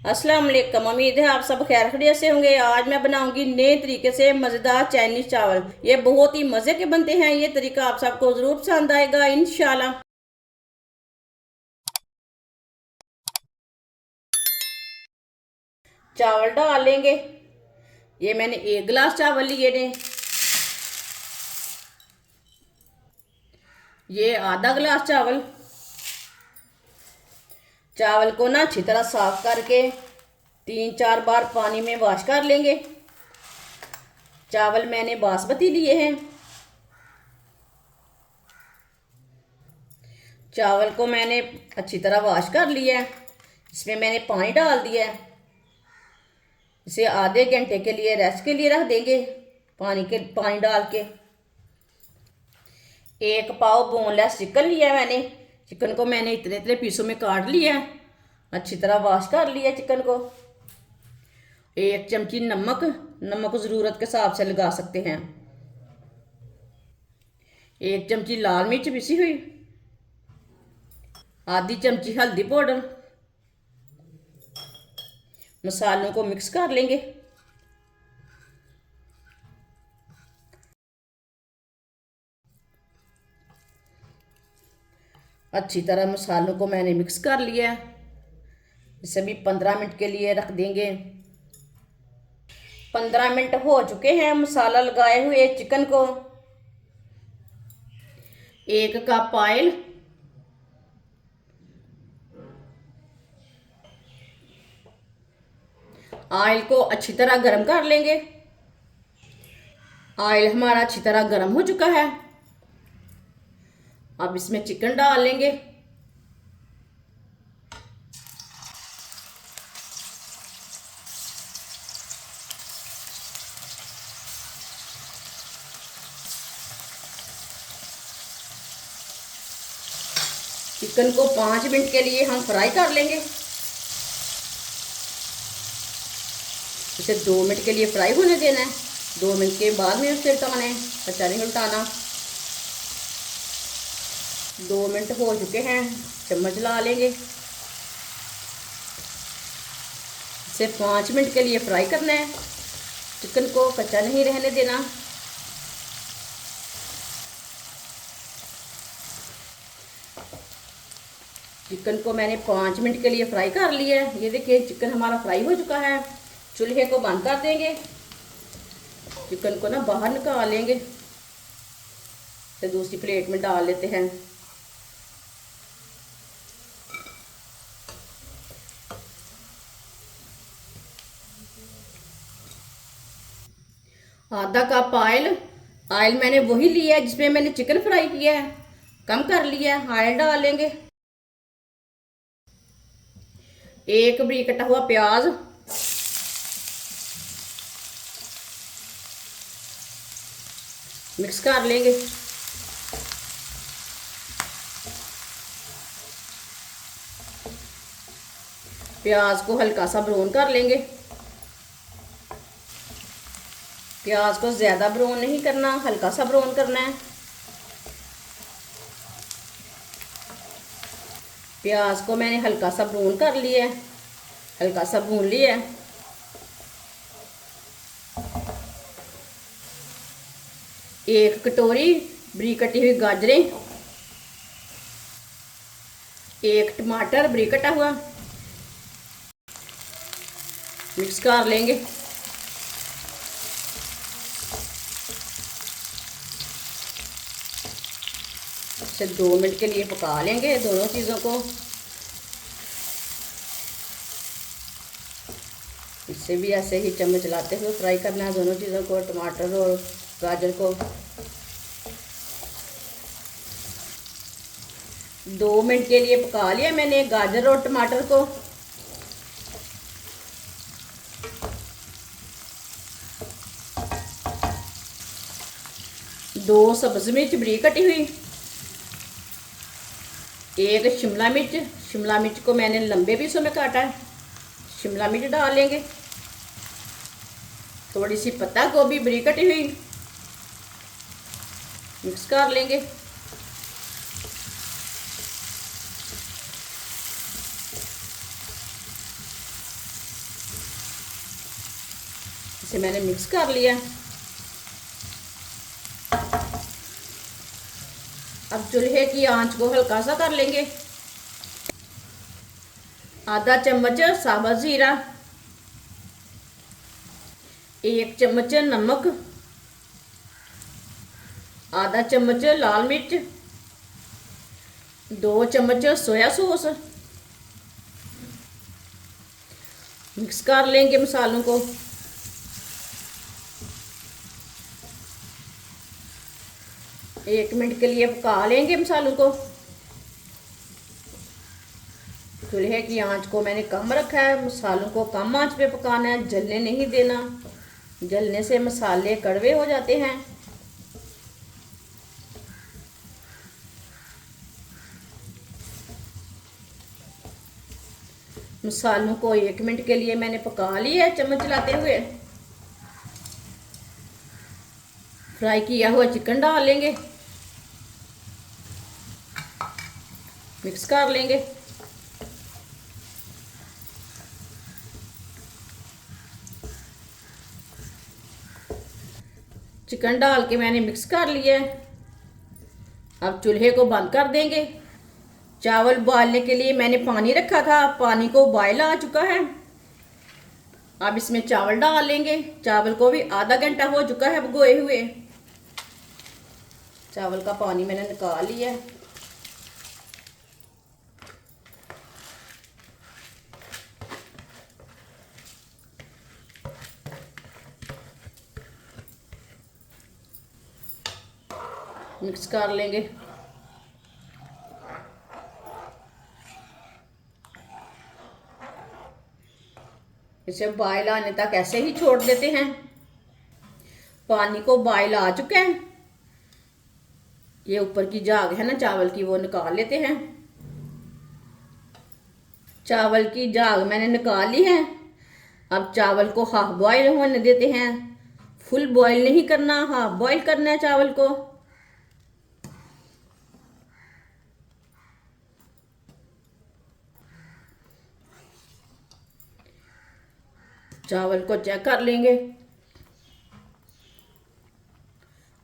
अस्सलाम वालेकुम। उम्मीद है आप सब खैर खैरियत से होंगे। आज मैं बनाऊंगी नए तरीके से मज़ेदार चाइनीज चावल। ये बहुत ही मज़े के बनते हैं। ये तरीका आप सबको ज़रूर पसंद आएगा इंशाल्लाह। चावल डाल लेंगे। ये मैंने 1 गिलास चावल लिए ने। ये आधा गिलास चावल। चावल को ना अच्छी तरह साफ करके 3-4 बार पानी में वॉश कर लेंगे। चावल मैंने बासमती लिए हैं। चावल को मैंने अच्छी तरह वॉश कर लिया है। इसमें मैंने पानी डाल दिया है। इसे आधे घंटे के लिए रेस्ट के लिए रख देंगे। पानी डाल के 1 पाव बोनलेस चिकन लिया है मैंने। चिकन को मैंने इतने इतने पीसों में काट लिया है। अच्छी तरह वॉश कर लिया चिकन को। 1 चमची नमक। नमक ज़रूरत के हिसाब से लगा सकते हैं। 1 चमची लाल मिर्च पिसी हुई। आधी चमची हल्दी पाउडर। मसालों को मिक्स कर लेंगे। अच्छी तरह मसालों को मैंने मिक्स कर लिया है। इसे भी 15 मिनट के लिए रख देंगे। 15 मिनट हो चुके हैं मसाला लगाए हुए चिकन को। 1 कप ऑयल। ऑयल को अच्छी तरह गर्म कर लेंगे। ऑयल हमारा अच्छी तरह गर्म हो चुका है। अब इसमें चिकन डाल लेंगे। चिकन को 5 मिनट के लिए हम फ्राई कर लेंगे। इसे 2 मिनट के लिए फ्राई होने देना है। 2 मिनट के बाद में उसे उल्टाना है। अच्छा नहीं उल्टाना। 2 मिनट हो चुके हैं। चम्मच ला लेंगे। इसे 5 मिनट के लिए फ्राई करना है। चिकन को कच्चा नहीं रहने देना। चिकन को मैंने 5 मिनट के लिए फ्राई कर लिया है। ये देखिए चिकन हमारा फ्राई हो चुका है। चूल्हे को बंद कर देंगे। चिकन को ना बाहर निकाल लेंगे। फिर दूसरी प्लेट में डाल लेते हैं। आधा कप ऑयल। ऑयल मैंने वही लिया है जिसमें मैंने चिकन फ्राई किया है। कम कर लिया है। ऑयल डाल लेंगे। एक बरीक कटा हुआ प्याज। मिक्स कर लेंगे। प्याज को हल्का सा ब्राउन कर लेंगे। प्याज को ज़्यादा ब्राउन नहीं करना, हल्का सा ब्राउन करना है। प्याज को मैंने हल्का सा ब्राउन कर लिया है। हल्का सा भून लिया है। एक कटोरी बरीक कटी हुई गाजरें। एक टमाटर बरीक कटा हुआ। मिक्स कर लेंगे। इसे 2 मिनट के लिए पका लेंगे दोनों चीज़ों को। इससे भी ऐसे ही चम्मच चलाते हुए फ्राई करना है दोनों चीज़ों को, टमाटर और गाजर को। 2 मिनट के लिए पका लिया मैंने गाजर और टमाटर को। दो सब्ज़ मिर्च बरीक कटी हुई। एक शिमला मिर्च। शिमला मिर्च को मैंने लंबे पीसों में काटा है। शिमला मिर्च डाल लेंगे। थोड़ी सी पत्ता गोभी बरीक कटी हुई। मिक्स कर लेंगे। इसे मैंने मिक्स कर लिया। अब चूल्हे की आंच को हल्का सा कर लेंगे। आधा चम्मच साबुत जीरा, 1 चम्मच नमक, आधा चम्मच लाल मिर्च, 2 चम्मच सोया सॉस। मिक्स कर लेंगे मसालों को। 1 मिनट के लिए पका लेंगे मसालों को। चूल्हे की आंच को मैंने कम रखा है, मसालों को कम आंच पे पकाना है, जलने नहीं देना। जलने से मसाले कड़वे हो जाते हैं। मसालों को 1 मिनट के लिए मैंने पका लिया है चम्मच चलाते हुए। फ्राई किया हुआ चिकन डाल लेंगे, मिक्स कर लेंगे। चिकन डाल के मैंने मिक्स कर लिया है। अब चूल्हे को बंद कर देंगे। चावल उबालने के लिए मैंने पानी रखा था, पानी को बॉयल आ चुका है। अब इसमें चावल डाल लेंगे। चावल को भी आधा घंटा हो चुका है भिगोए हुए। चावल का पानी मैंने निकाल लिया है। मिक्स कर लेंगे। इसे बॉयल आने तक ऐसे ही छोड़ देते हैं। पानी को बॉयल आ चुका है। ये ऊपर की झाग है ना चावल की, वो निकाल लेते हैं। चावल की झाग मैंने निकाल ली है। अब चावल को हाफ बॉयल होने देते हैं। फुल बॉयल नहीं करना, हाफ बॉयल करना है चावल को। चावल को चेक कर लेंगे।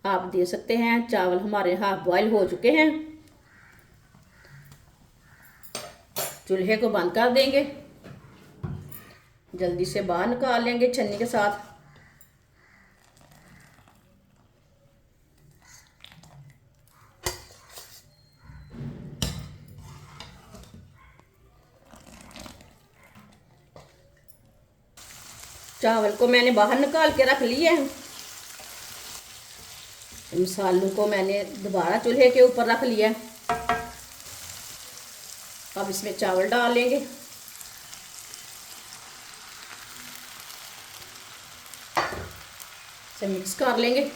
आप दे सकते हैं चावल हमारे हाफ बॉयल हो चुके हैं। चूल्हे को बंद कर देंगे। जल्दी से बाहर निकाल लेंगे छन्नी के साथ। चावल को मैंने बाहर निकाल के रख लिया है। मसालों को मैंने दोबारा चूल्हे के ऊपर रख लिया। अब इसमें चावल डाल लेंगे। इसे मिक्स कर लेंगे।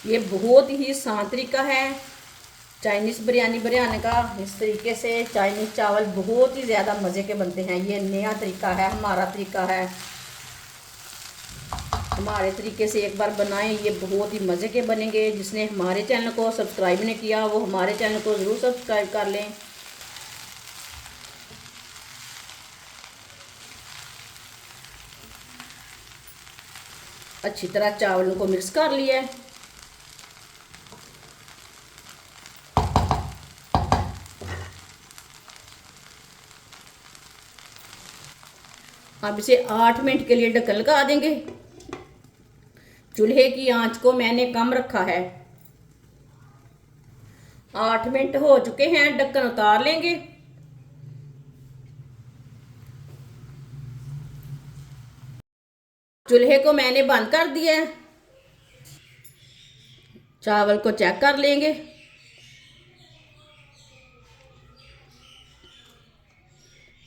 ये बहुत ही आसान तरीका है चाइनीज़ बिरयानी बनाने का। इस तरीके से चाइनीज़ चावल बहुत ही ज़्यादा मज़े के बनते हैं। ये नया तरीका है, हमारा तरीका है। हमारे तरीके से एक बार बनाएं, ये बहुत ही मज़े के बनेंगे। जिसने हमारे चैनल को सब्सक्राइब नहीं किया वो हमारे चैनल को ज़रूर सब्सक्राइब कर लें। अच्छी तरह चावलों को मिक्स कर लिया है। अब इसे 8 मिनट के लिए ढक्कन लगा देंगे। चूल्हे की आंच को मैंने कम रखा है। 8 मिनट हो चुके हैं, ढक्कन उतार लेंगे। चूल्हे को मैंने बंद कर दिया है। चावल को चेक कर लेंगे।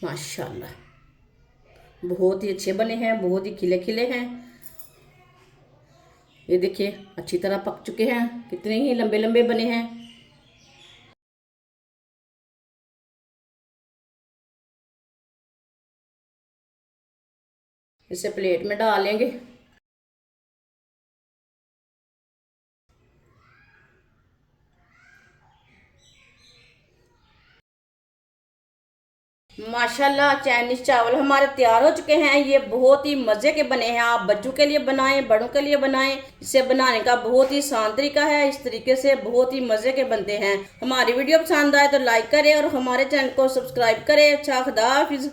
माशाल्लाह बहुत ही अच्छे बने हैं, बहुत ही खिले खिले हैं। ये देखिए अच्छी तरह पक चुके हैं, कितने ही लंबे लंबे बने हैं। इसे प्लेट में डाल लेंगे। माशाल्लाह चाइनीज चावल हमारे तैयार हो चुके हैं। ये बहुत ही मज़े के बने हैं। आप बच्चों के लिए बनाएं, बड़ों के लिए बनाएं। इसे बनाने का बहुत ही आसान तरीका है। इस तरीके से बहुत ही मज़े के बनते हैं। हमारी वीडियो पसंद आए तो लाइक करें और हमारे चैनल को सब्सक्राइब करें। अच्छा, खुदा हाफिज़।